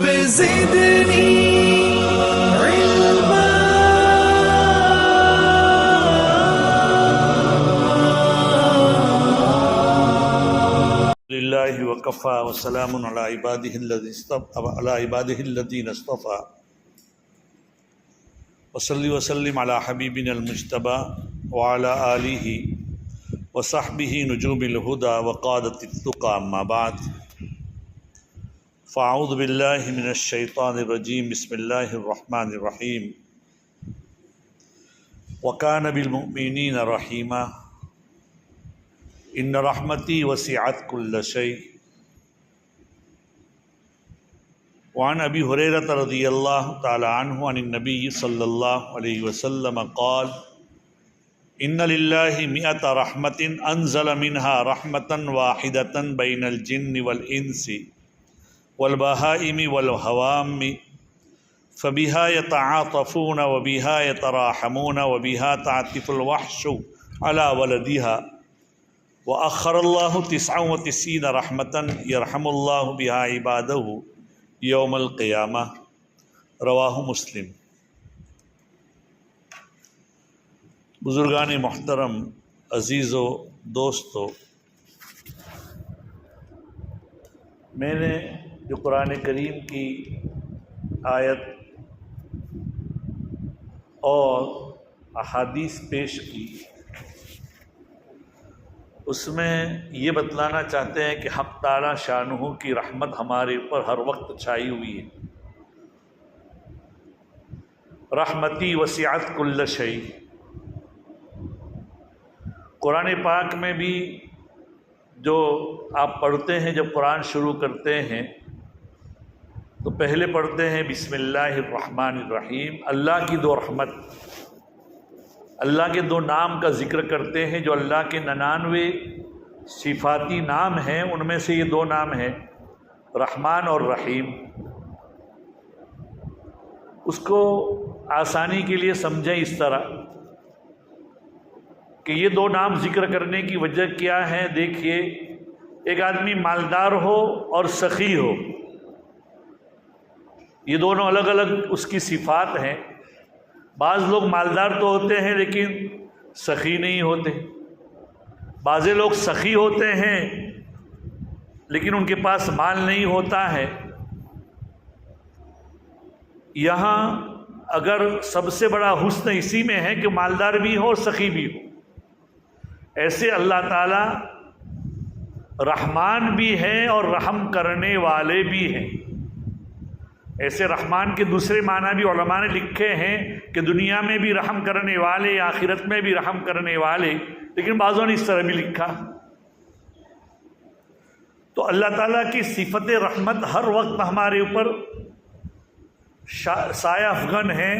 رب زدني علما لله وكفى وسلام على عباده الذين اصطفى وصلي وسلم على حبيبنا المجتبى وعلى آله وصحبه نجوم الهدى وقادة التقى. أما بعد فأعوذ بالله من الشيطان الرجيم. بسم الله الرحمن الرحيم. وكان بالمؤمنين رحيما ان رحمتي وسعت كل شيء. وعن ابي هريرة رضي الله تعالى عنه عن النبي صلى الله عليه وسلم قال ان لله 100 رحمة انزل منها رحمة واحدة بين الجن والانس والبهائم والهوام فبها يتعاطفون وبها يتراحمون وبها تعطف الوحش على ولدها وأخر الله 99 رحمة يرحم الله بها عباده يوم القيامة. رواہ مسلم. بزرگان محترم، عزیزو، دوستو، میں نے جو قرآن کریم کی آیت اور احادیث پیش کی، اس میں یہ بتلانا چاہتے ہیں کہ حق تعالی شانہ کی رحمت ہمارے اوپر ہر وقت چھائی ہوئی ہے. رحمتی وسعت کل شیء. قرآن پاک میں بھی جو آپ پڑھتے ہیں، جب قرآن شروع کرتے ہیں تو پہلے پڑھتے ہیں بسم اللہ الرحمن الرحیم. اللہ کی دو رحمت، اللہ کے دو نام کا ذکر کرتے ہیں جو اللہ کے 99 صفاتی نام ہیں، ان میں سے یہ دو نام ہیں رحمان اور رحیم. اس کو آسانی کے لیے سمجھیں اس طرح کہ یہ دو نام ذکر کرنے کی وجہ کیا ہے. دیکھیے، ایک آدمی مالدار ہو اور سخی ہو، یہ دونوں الگ الگ اس کی صفات ہیں. بعض لوگ مالدار تو ہوتے ہیں لیکن سخی نہیں ہوتے، بعض لوگ سخی ہوتے ہیں لیکن ان کے پاس مال نہیں ہوتا ہے. یہاں اگر سب سے بڑا حسن اسی میں ہے کہ مالدار بھی ہو اور سخی بھی ہو. ایسے اللہ تعالی رحمان بھی ہیں اور رحم کرنے والے بھی ہیں. ایسے رحمان کے دوسرے معنی بھی علماء نے لکھے ہیں کہ دنیا میں بھی رحم کرنے والے، آخرت میں بھی رحم کرنے والے، لیکن بعضوں نے اس طرح بھی لکھا. تو اللہ تعالیٰ کی صفت رحمت ہر وقت ہمارے اوپر سایہ افغن ہے،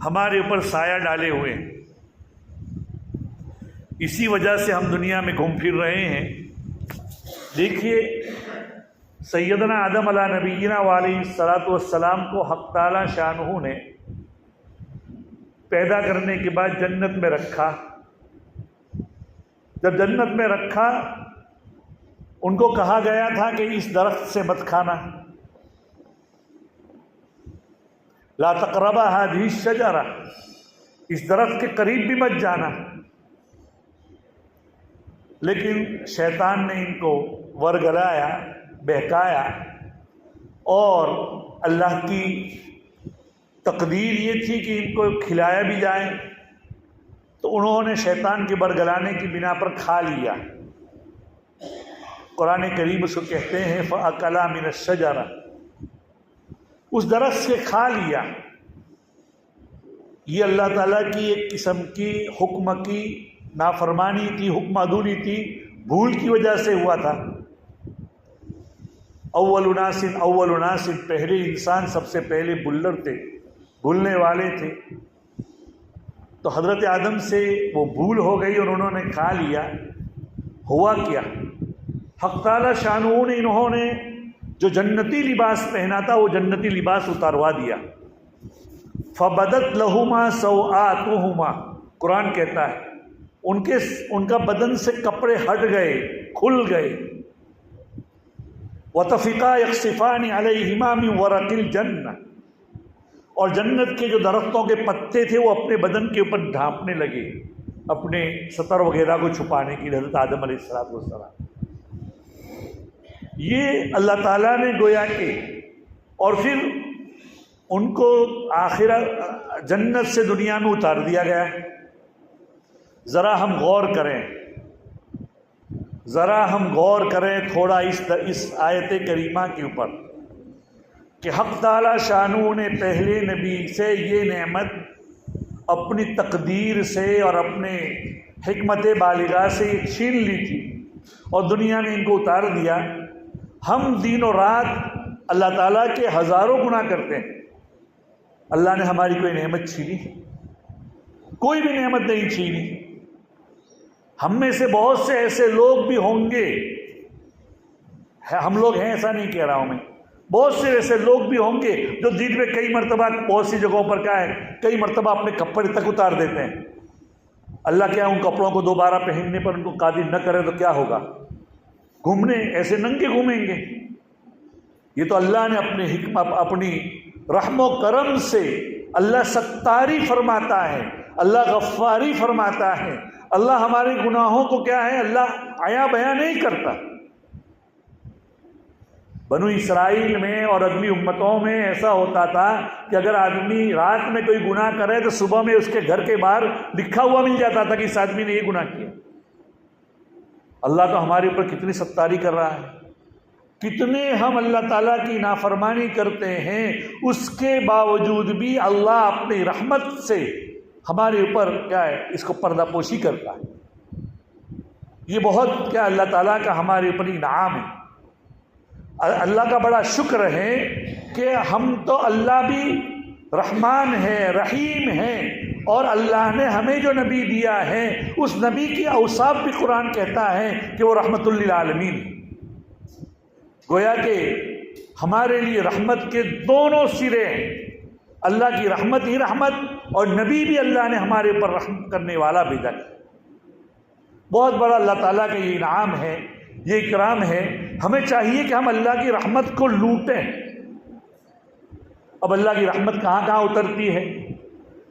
ہمارے اوپر سایہ ڈالے ہوئے ہیں. اسی وجہ سے ہم دنیا میں گھوم پھر رہے ہیں. دیکھیے، سیدنا آدم علیہ نبینا علیہ الصلاۃ والسلام کو حق تعالی شانہ نے پیدا کرنے کے بعد جنت میں رکھا. جب جنت میں رکھا، ان کو کہا گیا تھا کہ اس درخت سے مت کھانا، لا تقربا هذه الشجرہ، اس درخت کے قریب بھی مت جانا. لیکن شیطان نے ان کو ورگلایا، بہکایا، اور اللہ کی تقدیر یہ تھی کہ ان کو کھلایا بھی جائے، تو انہوں نے شیطان کے برگلانے کی بنا پر کھا لیا. قرآن کریم اس کو کہتے ہیں فَأَكَلَا مِنَ الشَّجَرَةِ، اس درخت سے کھا لیا. یہ اللہ تعالیٰ کی ایک قسم کی حکم کی نافرمانی تھی، حکم عدولی تھی، بھول کی وجہ سے ہوا تھا. اول ناس، پہلے انسان سب سے پہلے بلر تھے، بھولنے والے تھے. تو حضرت آدم سے وہ بھول ہو گئی اور انہوں نے کھا لیا. ہوا کیا؟ حق تعالی شانہ نے انہوں نے جو جنتی لباس پہنا تھا وہ جنتی لباس اتاروا دیا. فبدت لہما سوآتہما، قرآن کہتا ہے ان کا بدن سے کپڑے ہٹ گئے، کھل گئے. وطفقا یخصفان علیہما من ورق الجنہ، اور جنت کے جو درختوں کے پتے تھے وہ اپنے بدن کے اوپر ڈھانپنے لگے اپنے سطر وغیرہ کو چھپانے کے لیے، حضرت آدم علیہ السلام۔ یہ اللہ تعالیٰ نے گویا کہ، اور پھر ان کو آخرت جنت سے دنیا میں اتار دیا گیا۔ ذرا ہم غور کریں تھوڑا اس آیت کریمہ کے اوپر کہ حق تعالیٰ شانو نے پہلے نبی سے یہ نعمت اپنی تقدیر سے اور اپنے حکمت بالغہ سے یہ چھین لی تھی اور دنیا نے ان کو اتار دیا۔ ہم دن و رات اللہ تعالیٰ کے ہزاروں گناہ کرتے ہیں، اللہ نے ہماری کوئی نعمت چھینی؟ کوئی بھی نعمت نہیں چھینی۔ ہم میں سے بہت سے ایسے لوگ بھی ہوں گے، ہم لوگ ہیں ایسا نہیں کہہ رہا ہوں میں، بہت سے ایسے لوگ بھی ہوں گے جو دن میں کئی مرتبہ بہت سی جگہوں پر کیا ہے کئی مرتبہ اپنے کپڑے تک اتار دیتے ہیں۔ اللہ کیا ان کپڑوں کو دوبارہ پہننے پر ان کو قادر نہ کرے تو کیا ہوگا؟ گھومنے ایسے ننگے گھومیں گے۔ یہ تو اللہ نے اپنے حکمت اپنی رحم و کرم سے اللہ ستاری فرماتا ہے، اللہ غفاری فرماتا ہے، اللہ ہمارے گناہوں کو کیا ہے اللہ عیاں بیان نہیں کرتا۔ بنو اسرائیل میں اور اگلی امتوں میں ایسا ہوتا تھا کہ اگر آدمی رات میں کوئی گناہ کرے تو صبح میں اس کے گھر کے باہر لکھا ہوا مل جاتا تھا کہ اس آدمی نے یہ گناہ کیا۔ اللہ تو ہمارے اوپر کتنی ستاری کر رہا ہے، کتنے ہم اللہ تعالیٰ کی نافرمانی کرتے ہیں، اس کے باوجود بھی اللہ اپنی رحمت سے ہمارے اوپر کیا ہے اس کو پردہ پوشی کرتا ہے۔ یہ بہت کیا اللہ تعالیٰ کا ہمارے اوپر انعام ہے۔ اللہ کا بڑا شکر ہے کہ ہم تو اللہ بھی رحمان ہے، رحیم ہے، اور اللہ نے ہمیں جو نبی دیا ہے اس نبی کی اوصاف بھی قرآن کہتا ہے کہ وہ رحمت للعالمین۔ گویا کہ ہمارے لیے رحمت کے دونوں سرے ہیں، اللہ کی رحمت ہی رحمت اور نبی بھی اللہ نے ہمارے اوپر رحم کرنے والا بھیجا ہے۔ بہت بڑا اللہ تعالیٰ کا یہ انعام ہے، یہ اکرام ہے۔ ہمیں چاہیے کہ ہم اللہ کی رحمت کو لوٹیں۔ اب اللہ کی رحمت کہاں کہاں اترتی ہے؟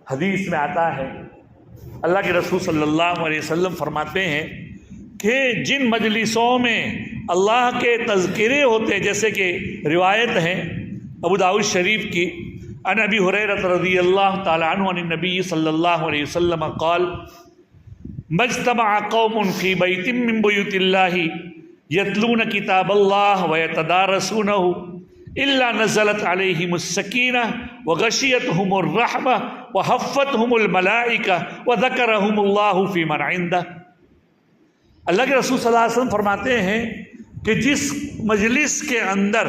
حدیث میں آتا ہے، اللہ کے رسول صلی اللہ علیہ وسلم فرماتے ہیں کہ جن مجلسوں میں اللہ کے تذکرے ہوتے ہیں، جیسے کہ روایت ہے ابو داؤد شریف کی، عن ابی ہریرہ رضی اللہ تعالی عنہ عن النبی صلی اللہ علیہ وسلم قال مجتمع قوم فی بیت من بیوت اللہ یتلون کتاب اللہ ویتدارسونہ الا نزلت علیہم السکینہ وغشیتہم الرحمہ وحفتہم الملائکہ وذکرہم اللہ فی من عندہ۔ اللہ کے رسول صلی اللہ علیہ وسلم فرماتے ہیں کہ جس مجلس کے اندر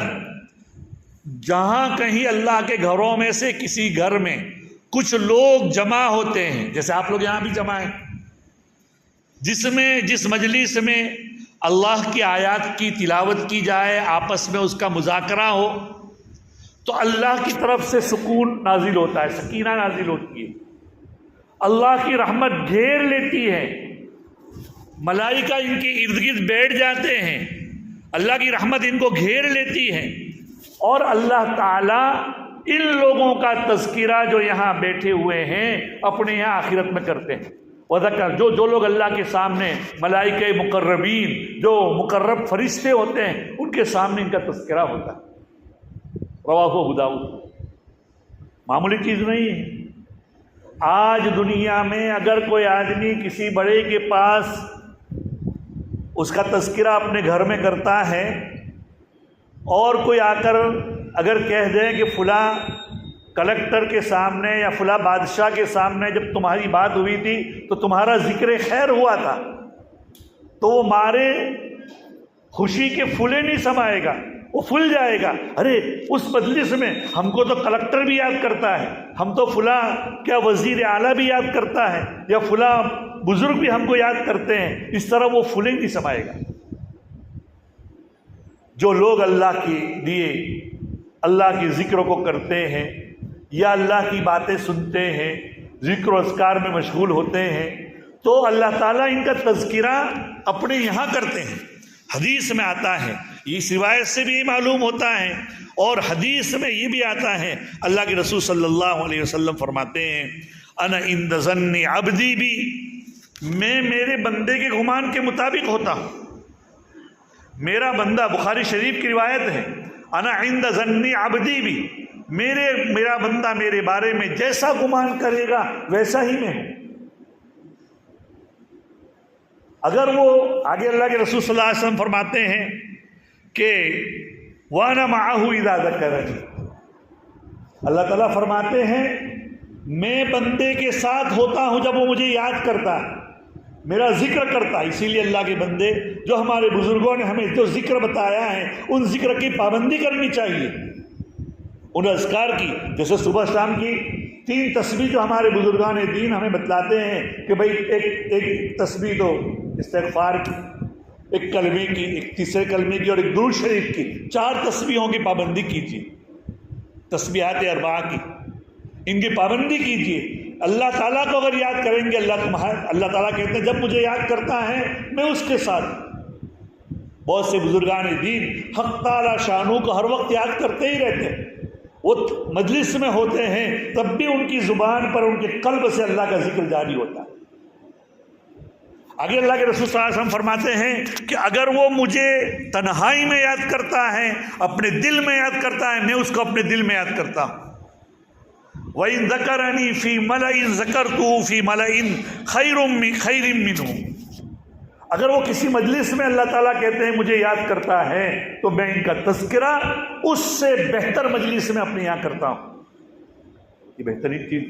جہاں کہیں اللہ کے گھروں میں سے کسی گھر میں کچھ لوگ جمع ہوتے ہیں، جیسے آپ لوگ یہاں بھی جمع ہیں، جس مجلس میں اللہ کی آیات کی تلاوت کی جائے، آپس میں اس کا مذاکرہ ہو، تو اللہ کی طرف سے سکون نازل ہوتا ہے، سکینہ نازل ہوتی ہے، اللہ کی رحمت گھیر لیتی ہے، ملائکہ ان کے ارد گرد بیٹھ جاتے ہیں، اللہ کی رحمت ان کو گھیر لیتی ہے، اور اللہ تعالیٰ ان لوگوں کا تذکرہ جو یہاں بیٹھے ہوئے ہیں اپنے یہاں آخرت میں کرتے ہیں۔ وذکر جو لوگ اللہ کے سامنے ملائکہ مقربین جو مقرب فرشتے ہوتے ہیں ان کے سامنے ان کا تذکرہ ہوتا ہے۔ رواہ ابو داؤد۔ معمولی چیز نہیں ہے۔ آج دنیا میں اگر کوئی آدمی کسی بڑے کے پاس اس کا تذکرہ اپنے گھر میں کرتا ہے اور کوئی آ کر اگر کہہ دے کہ فلاں کلکٹر کے سامنے یا فلاں بادشاہ کے سامنے جب تمہاری بات ہوئی تھی تو تمہارا ذکر خیر ہوا تھا، تو وہ مارے خوشی کے پھولے نہیں سمائے گا، وہ پھول جائے گا، ارے اس مجلس میں ہم کو تو کلکٹر بھی یاد کرتا ہے، ہم تو فلاں کیا وزیر اعلیٰ بھی یاد کرتا ہے، یا فلاں بزرگ بھی ہم کو یاد کرتے ہیں، اس طرح وہ پھولے نہیں سمائے گا۔ جو لوگ اللہ کے لیے اللہ کے ذکر کو کرتے ہیں یا اللہ کی باتیں سنتے ہیں، ذکر و اذکار میں مشغول ہوتے ہیں، تو اللہ تعالیٰ ان کا تذکرہ اپنے یہاں کرتے ہیں۔ حدیث میں آتا ہے اس روایت سے بھی معلوم ہوتا ہے اور حدیث میں یہ بھی آتا ہے، اللہ کے رسول صلی اللہ علیہ وسلم فرماتے ہیں انا عند ظن عبدی بھی، میں میرے بندے کے گمان کے مطابق ہوتا ہوں۔ میرا بندہ، بخاری شریف کی روایت ہے، انا عند ظن عبدی بھی، میرا بندہ میرے بارے میں جیسا گمان کرے گا ویسا ہی میں ہوں۔ اگر وہ آگے اللہ کے رسول صلی اللہ علیہ وسلم فرماتے ہیں کہ وَأَنَا مَعَهُ إِذَا ذَكَرَنِي، اللہ تعالیٰ فرماتے ہیں میں بندے کے ساتھ ہوتا ہوں جب وہ مجھے یاد کرتا ہے، میرا ذکر کرتا ہے۔ اسی لیے اللہ کے بندے، جو ہمارے بزرگوں نے ہمیں جو ذکر بتایا ہے ان ذکر کی پابندی کرنی چاہیے، ان اذکار کی، جیسے صبح شام کی 3 تسبیح جو ہمارے بزرگان دین ہمیں بتلاتے ہیں کہ بھئی ایک تسبیح تو استغفار کی، ایک کلمے کی، ایک تیسرے کلمے کی اور ایک درود شریف کی، 4 تسبیحوں کی پابندی کیجیے، تسبیحات اربعہ کی، ان کی پابندی کیجیے۔ اللہ تعالیٰ کو اگر یاد کریں گے، اللہ تعالیٰ کہتے ہیں جب مجھے یاد کرتا ہے میں اس کے ساتھ۔ بہت سے بزرگان دین حق تعالیٰ شانو کو ہر وقت یاد کرتے ہی رہتے ہیں، وہ مجلس میں ہوتے ہیں تب بھی ان کی زبان پر، ان کے قلب سے اللہ کا ذکر جاری ہوتا ہے۔ آگے اللہ کے رسول صلی اللہ علیہ وسلم فرماتے ہیں کہ اگر وہ مجھے تنہائی میں یاد کرتا ہے، اپنے دل میں یاد کرتا ہے، میں اس کو اپنے دل میں یاد کرتا ہوں۔ وَإِن ذَكَرَنِي فِي مَلَئٍ ذَكَرْتُهُ فِي مَلَئٍ خَيْرٍ مِّنْهُ، اگر وہ کسی مجلس میں اللہ تعالیٰ کہتے ہیں مجھے یاد کرتا ہے تو میں ان کا تذکرہ اس سے بہتر مجلس میں اپنے یہاں کرتا ہوں۔ یہ بہترین چیز،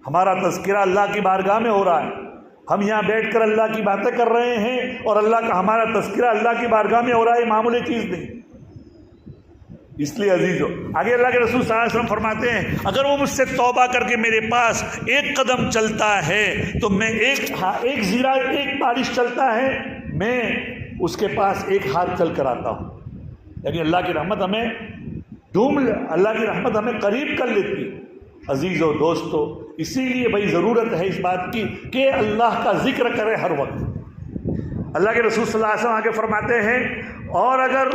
ہمارا تذکرہ اللہ کی بارگاہ میں ہو رہا ہے، ہم یہاں بیٹھ کر اللہ کی باتیں کر رہے ہیں اور اللہ کا ہمارا تذکرہ اللہ کی بارگاہ میں ہو رہا ہے، یہ معمولی چیز نہیں۔ اس لیے عزیزو، آگے اللہ کے رسول صلی اللہ علیہ وسلم فرماتے ہیں اگر وہ مجھ سے توبہ کر کے میرے پاس ایک قدم چلتا ہے تو میں ایک بارش چلتا ہے، میں اس کے پاس ایک ہاتھ چل کر آتا ہوں۔ یعنی اللہ کی رحمت اللہ کی رحمت ہمیں قریب کر لیتی ہے۔ عزیزو دوستو، اسی لیے بھائی ضرورت ہے اس بات کی کہ اللہ کا ذکر کرے ہر وقت۔ اللہ کے رسول صلی اللہ علیہ وسلم آگے فرماتے ہیں اور اگر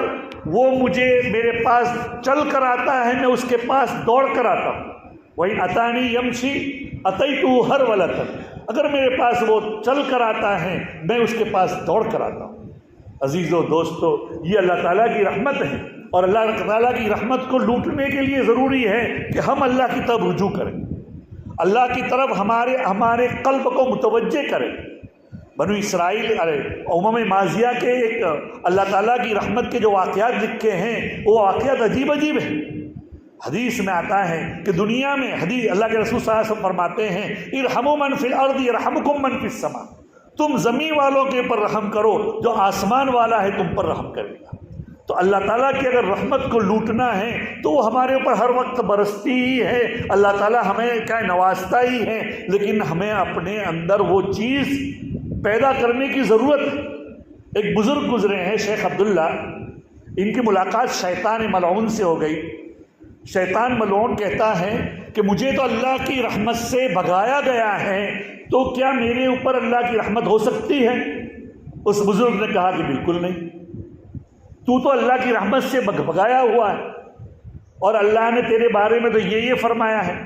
وہ مجھے میرے پاس چل کر آتا ہے میں اس کے پاس دوڑ کر آتا ہوں۔ وہی اتانی یمشی اتیتو ہر ولتن، اگر میرے پاس وہ چل کر آتا ہے میں اس کے پاس دوڑ کر آتا ہوں۔ عزیزو دوستو، یہ اللہ تعالیٰ کی رحمت ہے، اور اللہ تعالیٰ کی رحمت کو لوٹنے کے لیے ضروری ہے کہ ہم اللہ کی طرف رجوع کریں، اللہ کی طرف ہمارے قلب کو متوجہ کریں۔ بنو اسرائیل امم ماضیہ کے ایک اللہ تعالیٰ کی رحمت کے جو واقعات لکھے ہیں وہ واقعات عجیب عجیب ہیں۔ حدیث میں آتا ہے کہ دنیا میں اللہ کے رسول صلی اللہ علیہ وسلم فرماتے ہیں ارحموا من فی الارض یرحمکم من فی السماء، تم زمین والوں کے اوپر رحم کرو، جو آسمان والا ہے تم پر رحم کرے گا۔ تو اللہ تعالیٰ کی اگر رحمت کو لوٹنا ہے تو وہ ہمارے اوپر ہر وقت برستی ہی ہے، اللہ تعالیٰ ہمیں کیا نوازتا ہی ہے، لیکن ہمیں اپنے اندر وہ چیز پیدا کرنے کی ضرورت ہے۔ ایک بزرگ گزرے ہیں شیخ عبداللہ، ان کی ملاقات شیطان ملعون سے ہو گئی۔ شیطان ملعون کہتا ہے کہ مجھے تو اللہ کی رحمت سے بھگایا گیا ہے، تو کیا میرے اوپر اللہ کی رحمت ہو سکتی ہے؟ اس بزرگ نے کہا کہ بالکل نہیں، تو اللہ کی رحمت سے بھگایا ہوا ہے، اور اللہ نے تیرے بارے میں تو یہ فرمایا ہے۔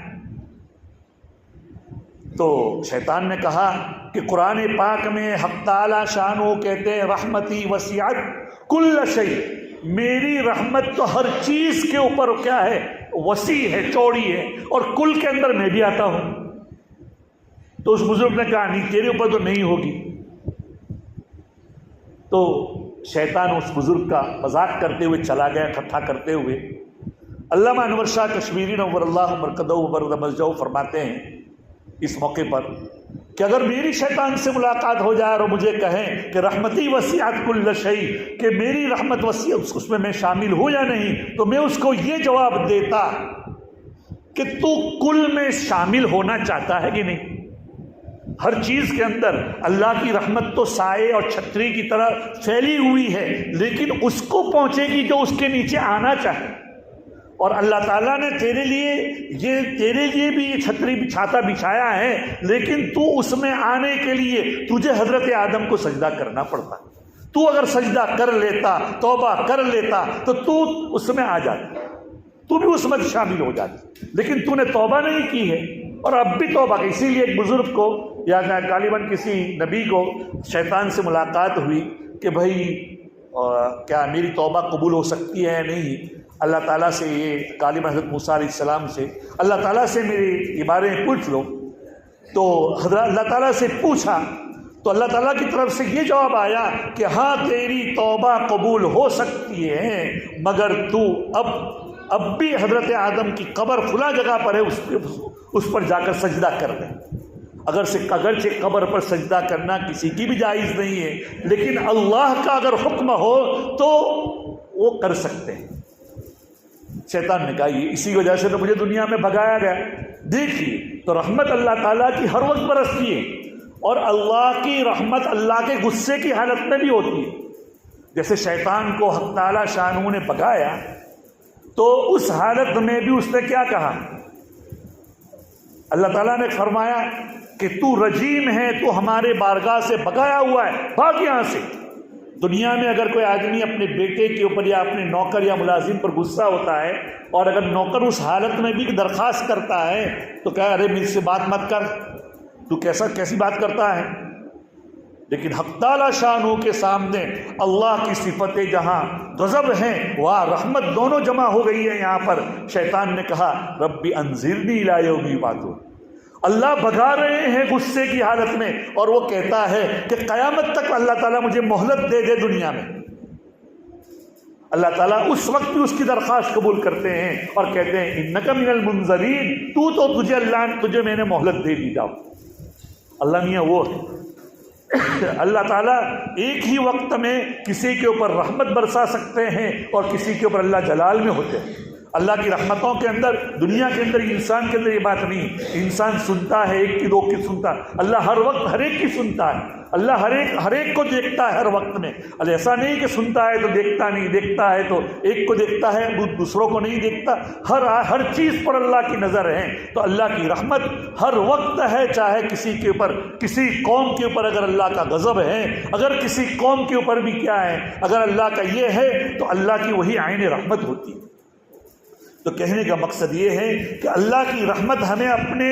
تو شیطان نے کہا کہ قرآن پاک میں حق تعالی شانو کہتے ہیں رحمتی وسعت کل شیء، میری رحمت تو ہر چیز کے اوپر کیا ہے، وسیع ہے، چوڑی ہے، اور کل کے اندر میں بھی آتا ہوں۔ تو اس بزرگ نے کہا نہیں، تیرے اوپر تو نہیں ہوگی۔ تو شیطان اس بزرگ کا مذاق کرتے ہوئے چلا گیا، اکٹھا کرتے ہوئے۔ علامہ انور شاہ کشمیری نور اللہ مرکزہ وبرد مسجد فرماتے ہیں اس موقع پر کہ اگر میری شیطان سے ملاقات ہو جائے اور مجھے کہیں کہ رحمتی وسعت کل شیء، کہ میری رحمت وسیع، اس میں شامل ہوں یا نہیں، تو میں اس کو یہ جواب دیتا کہ تو کل میں شامل ہونا چاہتا ہے کہ نہیں؟ ہر چیز کے اندر اللہ کی رحمت تو سائے اور چھتری کی طرح پھیلی ہوئی ہے، لیکن اس کو پہنچے گی جو اس کے نیچے آنا چاہے۔ اور اللہ تعالیٰ نے تیرے لیے بھی یہ چھتری چھاتا بچھایا ہے، لیکن تو اس میں آنے کے لیے تجھے حضرت آدم کو سجدہ کرنا پڑتا ہے، تو اگر سجدہ کر لیتا، توبہ کر لیتا تو تو اس میں آ جاتا، تو بھی اس میں شامل ہو جاتی، لیکن تو نے توبہ نہیں کی ہے اور اب بھی توبہ کی۔ اسی لیے ایک بزرگ کو یا غالباً کسی نبی کو شیطان سے ملاقات ہوئی کہ بھائی کیا میری توبہ قبول ہو سکتی ہے یا نہیں؟ اللہ تعالیٰ سے، یہ غالباً حضرت موسیٰ علیہ السلام سے، اللہ تعالیٰ سے میری یہ بارے میں پوچھ لو۔ تو حضرت اللہ تعالیٰ سے پوچھا تو اللہ تعالیٰ کی طرف سے یہ جواب آیا کہ ہاں تیری توبہ قبول ہو سکتی ہے، مگر تو اب بھی حضرت آدم کی قبر فلاں جگہ پر ہے، اس پر جا کر سجدہ کر دیں۔ اگرچہ قبر پر سجدہ کرنا کسی کی بھی جائز نہیں ہے، لیکن اللہ کا اگر حکم ہو تو وہ کر سکتے ہیں۔ شیطان نے کہا یہ اسی وجہ سے تو مجھے دنیا میں بھگایا گیا۔ دیکھیے تو رحمت اللہ تعالیٰ کی ہر وقت برستی ہے، اور اللہ کی رحمت اللہ کے غصے کی حالت میں بھی ہوتی ہے۔ جیسے شیطان کو حق تعالیٰ شانہ نے بھگایا تو اس حالت میں بھی اس نے کیا کہا؟ اللہ تعالیٰ نے فرمایا کہ تو رجیم ہے، تو ہمارے بارگاہ سے بھگایا ہوا ہے، بھاگ یہاں سے۔ دنیا میں اگر کوئی آدمی اپنے بیٹے کے اوپر یا اپنے نوکر یا ملازم پر غصہ ہوتا ہے، اور اگر نوکر اس حالت میں بھی درخواست کرتا ہے تو کہا ارے مجھ سے بات مت کر، تو کیسی بات کرتا ہے؟ لیکن حق تعالیٰ شانہ کے سامنے اللہ کی صفتیں جہاں غضب ہیں وہاں رحمت دونوں جمع ہو گئی ہے۔ یہاں پر شیطان نے کہا ربی انظرنی الی یوم یبعثون، اللہ بھگا رہے ہیں غصے کی حالت میں، اور وہ کہتا ہے کہ قیامت تک اللہ تعالیٰ مجھے مہلت دے دنیا میں۔ اللہ تعالیٰ اس وقت بھی اس کی درخواست قبول کرتے ہیں اور کہتے ہیں انک من المنظرین، تجھے میں نے مہلت دے دی، جاؤ۔ اللہ میاں وہ ہے، اللہ تعالیٰ ایک ہی وقت میں کسی کے اوپر رحمت برسا سکتے ہیں اور کسی کے اوپر اللہ جلال میں ہوتے ہیں۔ اللہ کی رحمتوں کے اندر، دنیا کے اندر انسان کے اندر یہ بات نہیں، انسان سنتا ہے ایک کی دو کی سنتا، اللہ ہر وقت ہر ایک کی سنتا ہے، اللہ ہر ایک کو دیکھتا ہے ہر وقت میں۔ اللہ ایسا نہیں کہ سنتا ہے تو دیکھتا نہیں، دیکھتا ہے تو ایک کو دیکھتا ہے دوسروں کو نہیں دیکھتا، ہر چیز پر اللہ کی نظر ہے۔ تو اللہ کی رحمت ہر وقت ہے، چاہے کسی کے اوپر، کسی قوم کے اوپر اگر اللہ کا غضب ہے، اگر کسی قوم کے اوپر بھی کیا ہے، اگر اللہ کا یہ ہے تو اللہ کی وہی عین رحمت ہوتی ہے۔ تو کہنے کا مقصد یہ ہے کہ اللہ کی رحمت ہمیں اپنے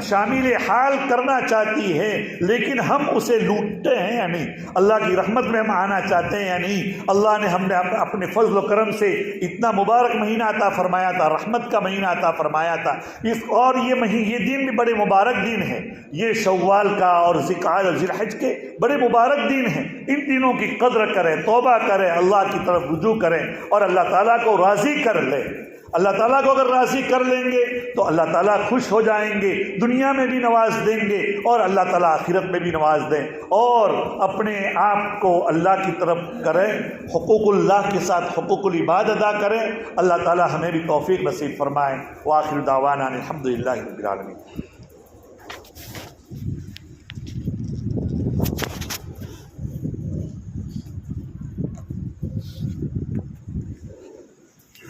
شامل حال کرنا چاہتی ہے، لیکن ہم اسے لوٹتے ہیں یا نہیں؟ اللہ کی رحمت میں ہم آنا چاہتے ہیں یا نہیں؟ اللہ نے ہم نے اپنے فضل و کرم سے اتنا مبارک مہینہ عطا فرمایا تھا، رحمت کا مہینہ عطا فرمایا تھا، اور یہ دن بھی بڑے مبارک دن ہیں، یہ شوال کا اور ذوالقعدہ اور ذی الحج کے بڑے مبارک دن ہیں۔ ان دنوں کی قدر کریں، توبہ کریں، اللہ کی طرف رجوع کریں اور اللہ تعالیٰ کو راضی کر لیں۔ اللہ تعالیٰ کو اگر راضی کر لیں گے تو اللہ تعالیٰ خوش ہو جائیں گے، دنیا میں بھی نواز دیں گے اور اللہ تعالیٰ آخرت میں بھی نواز دیں۔ اور اپنے آپ کو اللہ کی طرف کریں، حقوق اللہ کے ساتھ حقوق العباد ادا کریں۔ اللہ تعالیٰ ہمیں بھی توفیق نصیب فرمائیں۔ وآخر دعوانا الحمدللہ رب العالمین۔